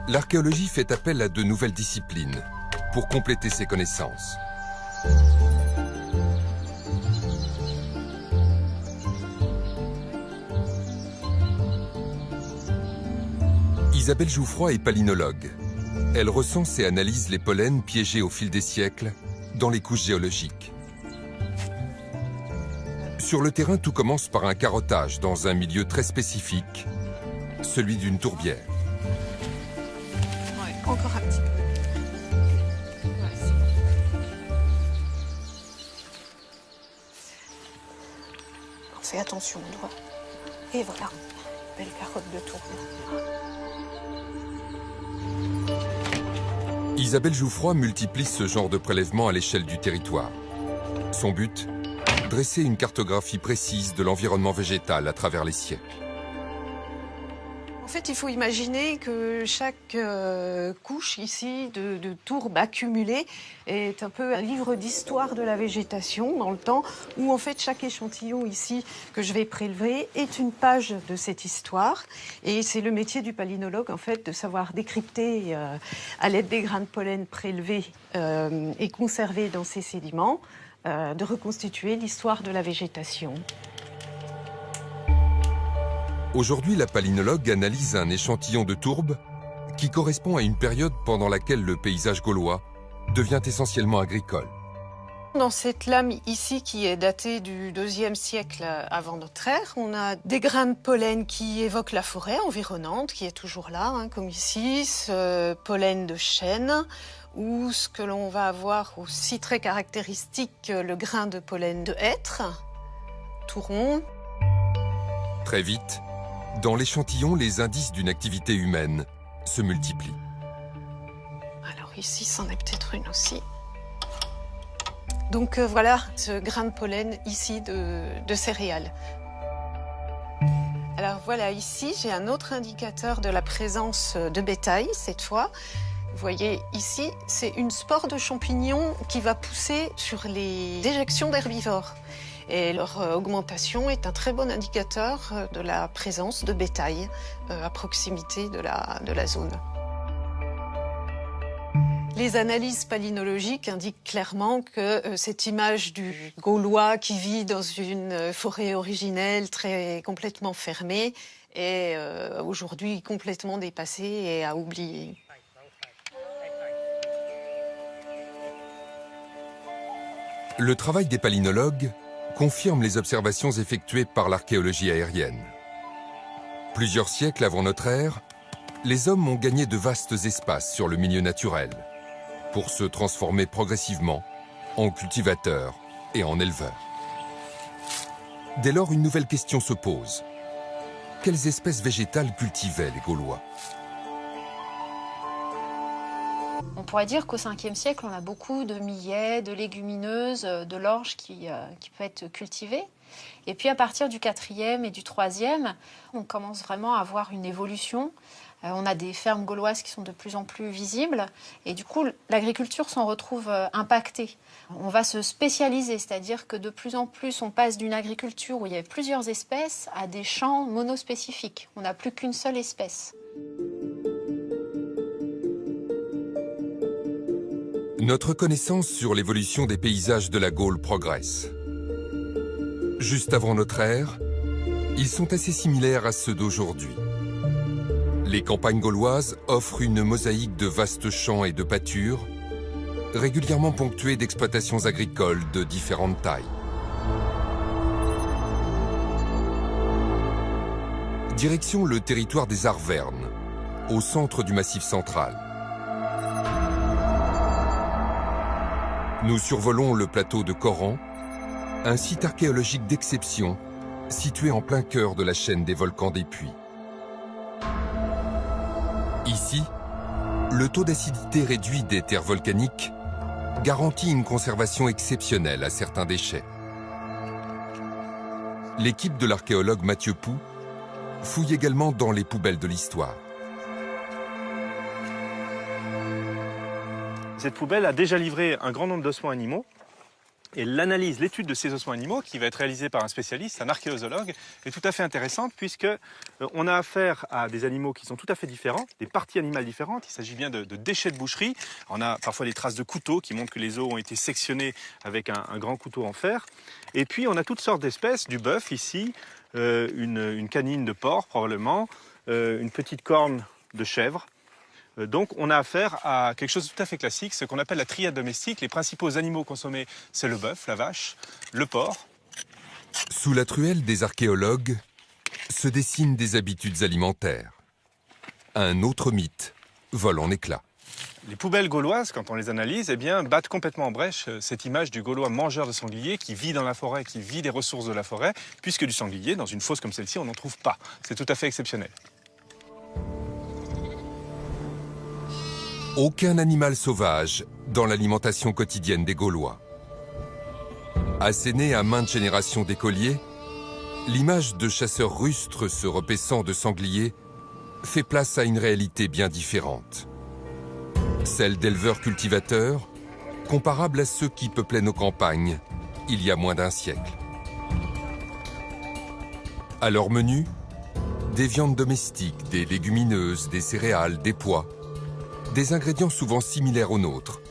l'archéologie fait appel à de nouvelles disciplines pour compléter ses connaissances. Isabelle Jouffroy est palynologue. Elle recense et analyse les pollens piégés au fil des siècles dans les couches géologiques. Sur le terrain, tout commence par un carottage dans un milieu très spécifique, celui d'une tourbière. Ouais, encore un petit peu. Ouais, c'est bon. On fait attention au doigt. Et voilà, belle carotte de tourbière. Isabelle Jouffroy multiplie ce genre de prélèvement à l'échelle du territoire. Son but, dresser une cartographie précise de l'environnement végétal à travers les siècles. En fait, il faut imaginer que chaque couche ici de tourbes accumulées est un peu un livre d'histoire de la végétation dans le temps, où en fait chaque échantillon ici que je vais prélever est une page de cette histoire. Et c'est le métier du palynologue en fait de savoir décrypter à l'aide des grains de pollen prélevés et conservés dans ces sédiments, de reconstituer l'histoire de la végétation. Aujourd'hui, la palynologue analyse un échantillon de tourbe qui correspond à une période pendant laquelle le paysage gaulois devient essentiellement agricole. Dans cette lame ici, qui est datée du IIe siècle avant notre ère, on a des grains de pollen qui évoquent la forêt environnante, qui est toujours là, hein, comme ici, ce pollen de chêne, ou ce que l'on va avoir aussi très caractéristique, le grain de pollen de hêtre, tout rond. Très vite, dans l'échantillon, les indices d'une activité humaine se multiplient. Alors ici, c'en est peut-être une aussi. Donc voilà, ce grain de pollen ici de céréales. Alors voilà, ici, j'ai un autre indicateur de la présence de bétail, cette fois. Vous voyez ici, c'est une spore de champignon qui va pousser sur les déjections d'herbivores. Et leur augmentation est un très bon indicateur de la présence de bétail à proximité de la zone. Les analyses palynologiques indiquent clairement que cette image du Gaulois qui vit dans une forêt originelle complètement fermée est aujourd'hui complètement dépassée et à oublier. Le travail des palynologues confirme les observations effectuées par l'archéologie aérienne. Plusieurs siècles avant notre ère, les hommes ont gagné de vastes espaces sur le milieu naturel pour se transformer progressivement en cultivateurs et en éleveurs. Dès lors, une nouvelle question se pose. Quelles espèces végétales cultivaient les Gaulois ? On pourrait dire qu'au 5e siècle, on a beaucoup de millets, de légumineuses, de l'orge qui peut être cultivée. Et puis à partir du 4e et du 3e, on commence vraiment à avoir une évolution. On a des fermes gauloises qui sont de plus en plus visibles. Et du coup, l'agriculture s'en retrouve impactée. On va se spécialiser, c'est-à-dire que de plus en plus, on passe d'une agriculture où il y avait plusieurs espèces à des champs monospécifiques. On n'a plus qu'une seule espèce. Notre connaissance sur l'évolution des paysages de la Gaule progresse. Juste avant notre ère, ils sont assez similaires à ceux d'aujourd'hui. Les campagnes gauloises offrent une mosaïque de vastes champs et de pâtures, régulièrement ponctuées d'exploitations agricoles de différentes tailles. Direction le territoire des Arvernes, au centre du Massif central. Nous survolons le plateau de Coran, un site archéologique d'exception situé en plein cœur de la chaîne des volcans des Puys. Ici, le taux d'acidité réduit des terres volcaniques garantit une conservation exceptionnelle à certains déchets. L'équipe de l'archéologue Mathieu Pou fouille également dans les poubelles de l'histoire. Cette poubelle a déjà livré un grand nombre d'ossements animaux Et l'analyse, l'étude de ces ossements animaux, qui va être réalisée par un spécialiste, un archéozoologue, est tout à fait intéressante puisque on a affaire à des animaux qui sont tout à fait différents, des parties animales différentes. Il s'agit bien de déchets de boucherie. On a parfois des traces de couteaux qui montrent que les os ont été sectionnés avec un grand couteau en fer. Et puis on a toutes sortes d'espèces, du bœuf ici, une canine de porc probablement, une petite corne de chèvre. Donc on a affaire à quelque chose de tout à fait classique, ce qu'on appelle la triade domestique. Les principaux animaux consommés, c'est le bœuf, la vache, le porc. Sous la truelle des archéologues se dessinent des habitudes alimentaires. Un autre mythe vole en éclats. Les poubelles gauloises, quand on les analyse, eh bien, battent complètement en brèche cette image du Gaulois mangeur de sanglier qui vit dans la forêt, qui vit des ressources de la forêt, puisque du sanglier, dans une fosse comme celle-ci, on n'en trouve pas. C'est tout à fait exceptionnel. Aucun animal sauvage dans l'alimentation quotidienne des Gaulois. Asséné à maintes générations d'écoliers, l'image de chasseurs rustres se repaissant de sangliers fait place à une réalité bien différente. Celle d'éleveurs cultivateurs, comparable à ceux qui peuplaient nos campagnes il y a moins d'un siècle. À leur menu, des viandes domestiques, des légumineuses, des céréales, des pois, des ingrédients souvent similaires aux nôtres,